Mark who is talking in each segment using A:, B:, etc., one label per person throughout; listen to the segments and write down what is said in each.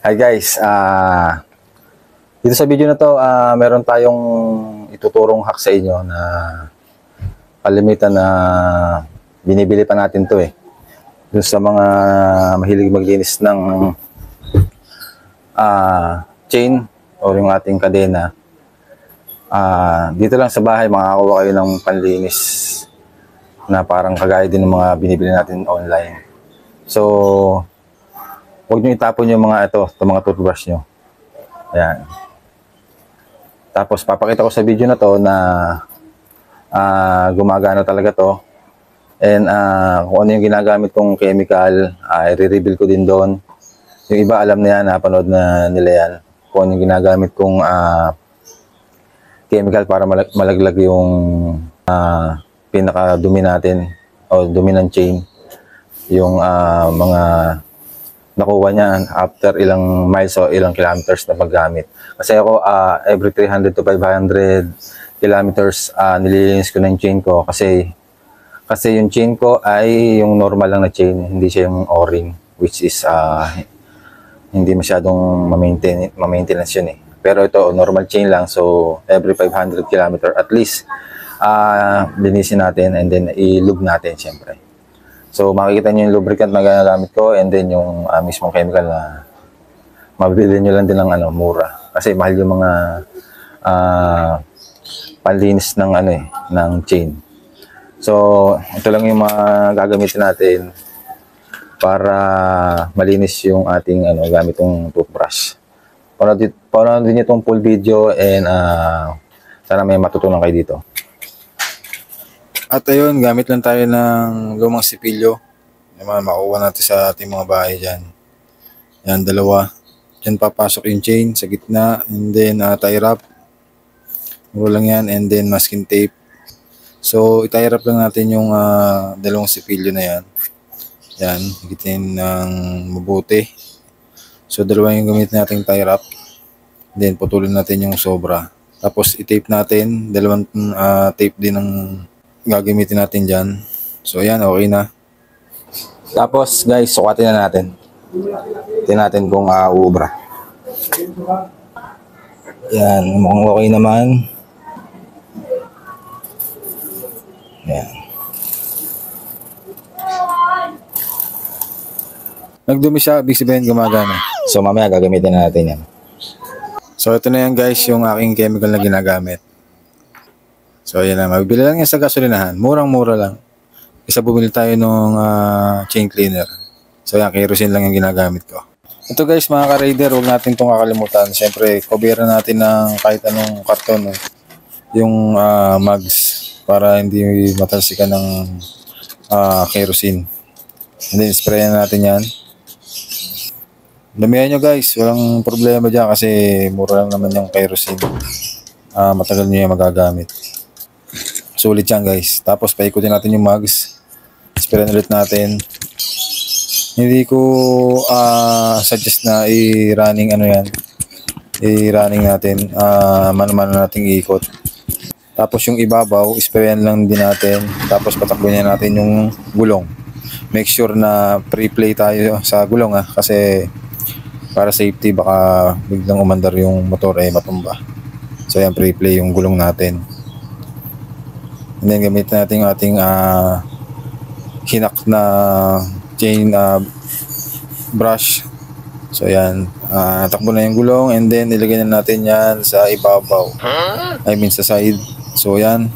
A: Hi guys, dito sa video na to, meron tayong ituturong hack sa inyo na kalimitan na binibili pa natin to Dun sa mga mahilig maglinis ng chain o yung ating kadena, dito lang sa bahay makakakuha kayo ng panlinis na parang kagaya din ng mga binibili natin online. So, huwag nyo itapon yung mga itong mga toothbrush nyo. Ayan. Tapos papakita ko sa video na to na gumagana talaga to. And kung ano yung ginagamit kong chemical, i-reveal ko din doon. Yung iba alam na yan, napanood na nila yan. Kung ano yung ginagamit kong chemical para malaglag yung pinaka-dumi natin o dumi ng chain. Yung mga nakuha niyan after ilang miles o ilang kilometers na paggamit. Kasi ako every 300 to 500 kilometers nililinis ko ng chain ko kasi yung chain ko ay yung normal lang na chain, hindi siya yung O-ring, which is hindi masyadong ma-maintenance yun Pero ito normal chain lang, so every 500 kilometer at least linisin natin and then i-lube natin syempre. So makikita nyo yung lubricant na ginagamit ko and then yung mismong chemical na mabibili nyo lang din ng mura. Kasi mahal yung mga panlinis ng ng chain. So ito lang yung mga gagamitin natin para malinis yung ating gamit yung toothbrush. Panoodin nyo itong full video and sana may matutunan kayo dito.
B: At ayun, gamit lang tayo ng lumang sipilyo. Yung mga makuha natin sa ating mga bahay dyan. Yan, dalawa. Dyan papasok yung chain sa gitna. And then tie wrap. Muro lang yan. And then masking tape. So, itie wrap lang natin yung dalawang sipilyo na yan. Yan, higitin ng mabuti. So, dalawa yung gamitin natin tie wrap. Then, putulin natin yung sobra. Tapos, i-tape natin. Dalawang tape din ng gagamitin natin dyan. So ayan, okay na.
A: Tapos guys, sukatin na natin. Tingnan natin kung uubra. Yan, mukhang okay naman. Yan.
B: Nagdumi siya, ibig sabihin gumagana.
A: So mamaya gagamitin na natin yan.
B: So ito na yan guys, yung aking chemical na ginagamit. So ayan na, mabibili lang yan sa gasolinahan. Murang-mura lang. Isa bumili tayo ng chain cleaner. So yan, kerosene lang yung ginagamit ko. Ito guys, mga ka-raider, huwag natin itong kakalimutan. Siyempre, coveran natin ng kahit anong karton. Yung mugs para hindi matalsikan ng kerosene. And then, sprayan natin yan. Damihan nyo guys, walang problema dyan kasi mura lang naman yung kerosene. Matagal nyo yung magagamit. Sulit yan guys. Tapos paikutin natin yung mugs. Sprayan ulit natin. Hindi ko suggest na i-running i-running natin. Mano-mano nating iikot. Tapos yung ibabaw, sprayan lang din natin. Tapos patakbuhin natin yung gulong. Make sure na pre-play tayo sa gulong kasi para safety baka biglang umandar yung motor matumba. So yan, pre-play yung gulong natin. And then gamitin natin yung ating hinak na chain brush. So yan, takbo na yung gulong and then ilagay na natin yan sa ibabaw. I mean sa side. So yan,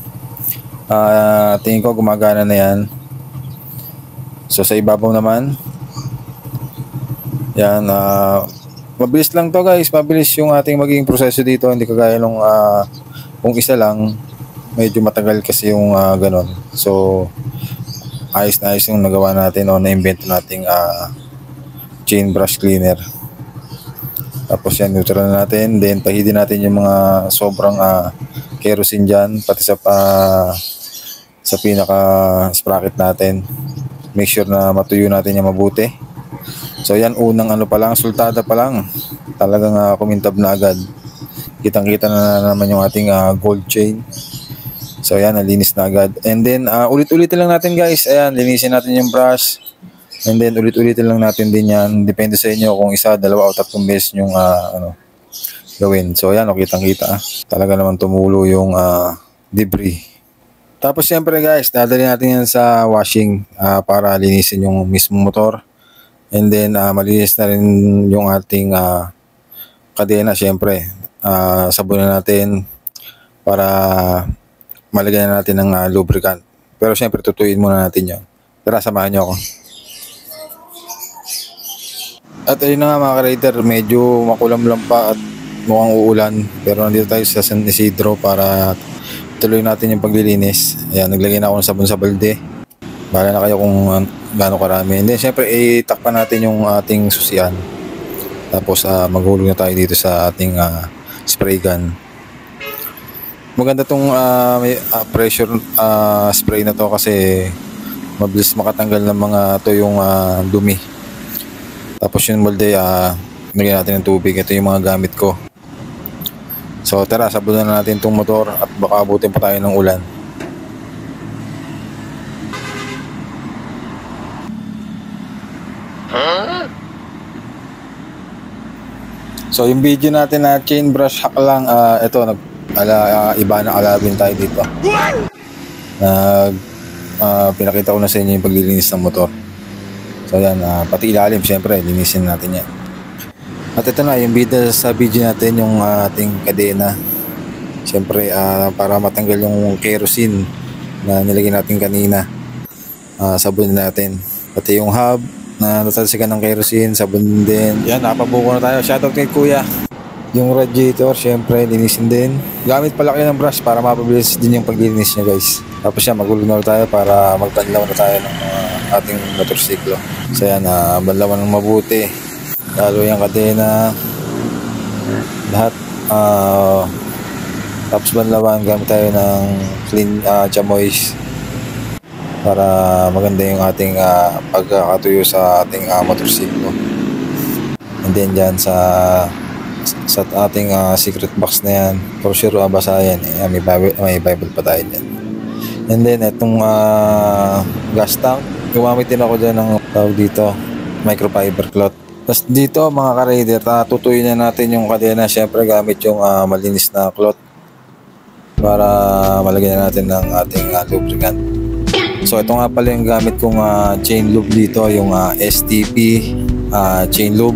B: tingin ko gumagana na yan. So sa ibabaw naman, yan, mabilis lang to guys. Mabilis yung ating magiging proseso dito. Hindi kagaya nung kung isa lang, medyo matagal kasi yung ganon. So ayos na ayos yung nagawa natin o na-invento nating chain brush cleaner. Tapos yan, neutral na natin. Then pahidin natin yung mga sobrang kerosene dyan, pati sa pinaka sprocket natin. Make sure na matuyo natin yung mabuti. So yan, unang pa lang, sultada pa lang, talagang kumintab na agad. Kitang-kita na naman yung ating gold chain. So ayan, nalinis na agad. And then ulit-ulitin lang natin guys. Ayan, linisin natin yung brush. And then ulit-ulitin lang natin din yan. Depende sa inyo kung isa, dalawa o tatlong beses yung gawin. So ayan, kitang-kita. Talaga naman tumulo yung debris. Tapos siyempre guys, dadali natin yan sa washing para linisin yung mismong motor. And then malinis na rin yung ating kadena siyempre. Sabunan natin para malagyan natin ng lubricant. Pero siyempre tutuin muna natin yun. Tara, samahan nyo ako. At ayun na nga mga ka-rider, medyo makulam-lam pa at mukhang uulan. Pero nandito tayo sa San Isidro para tuloy natin yung paglilinis. Ayan, naglagay na ako ng sabon sa balde. Bahala na kayo kung gaano karami. And then syempre itakpan natin yung ating susian. Tapos maghulog na tayo dito sa ating spray gun. Maganda tong pressure spray na to kasi mabilis makatanggal ng mga tuyong dumi. Tapos yung molde lagyan natin ng tubig. Ito yung mga gamit ko. So tara, sabunan na natin itong motor at baka abutin pa tayo ng ulan. So yung video natin na chain brush hack lang, ito iba na alabin tayo dito. Pinakita ko na sa inyo yung paglilinis ng motor. So yan, pati ilalim syempre linisin natin yan. At ito na yung bida sa video natin, yung ating kadena. Syempre para matanggal yung kerosene na nilagay natin kanina, sabon natin. Pati yung hub na natalsikan ng kerosene, sabon din. Yan, nakapabuko na tayo. Shoutout kay kuya. Yung radiator, syempre linisin din. Gamit pala kayo ng brush para mapabilis din yung paglilinis nyo guys. Tapos yan, magulo na tayo para magbanlaw na tayo ng ating motorsiklo. So yan, banlawan ng mabuti. Lalo yung kadena, lahat. Tapos banlawan, gamit tayo ng clean chamois para maganda yung ating pagkakatuyo sa ating motorsiklo. And then dyan sa ating secret box na yan, for sure basa yan. May Bible pa tayo dyan. And then itong gas tank, gumamit din ako dyan ng tawag dito, microfiber cloth. Tapos dito mga ka-rider, tutuyin na natin yung kadena. Syempre gamit yung malinis na cloth para malagyan natin ng ating lubricant. So ito nga pala yung gamit kong chain lube dito, yung STP chain lube.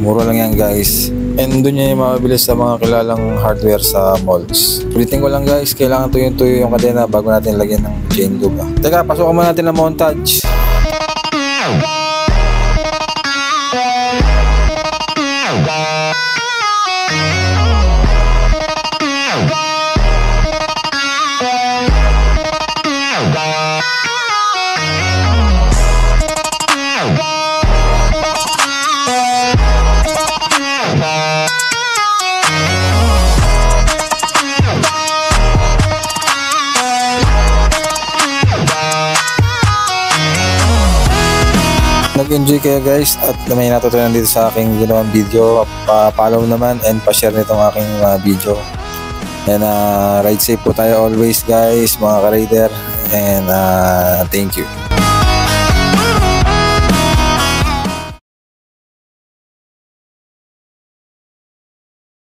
B: Mura lang yan guys. And doon yan yung mabilis sa mga kilalang hardware sa malls. Ulitin ko lang guys, kailangan tuyong-tuyo yung kadena bago natin lagyan ng chain lube. Teka, pasukan muna natin ng montage. Nag-enjoy kayo guys at may natutunan dito sa aking ginawang video. Pa-follow naman and pa-share nitong aking video. And ride safe po tayo always guys mga ka-rider. And thank you.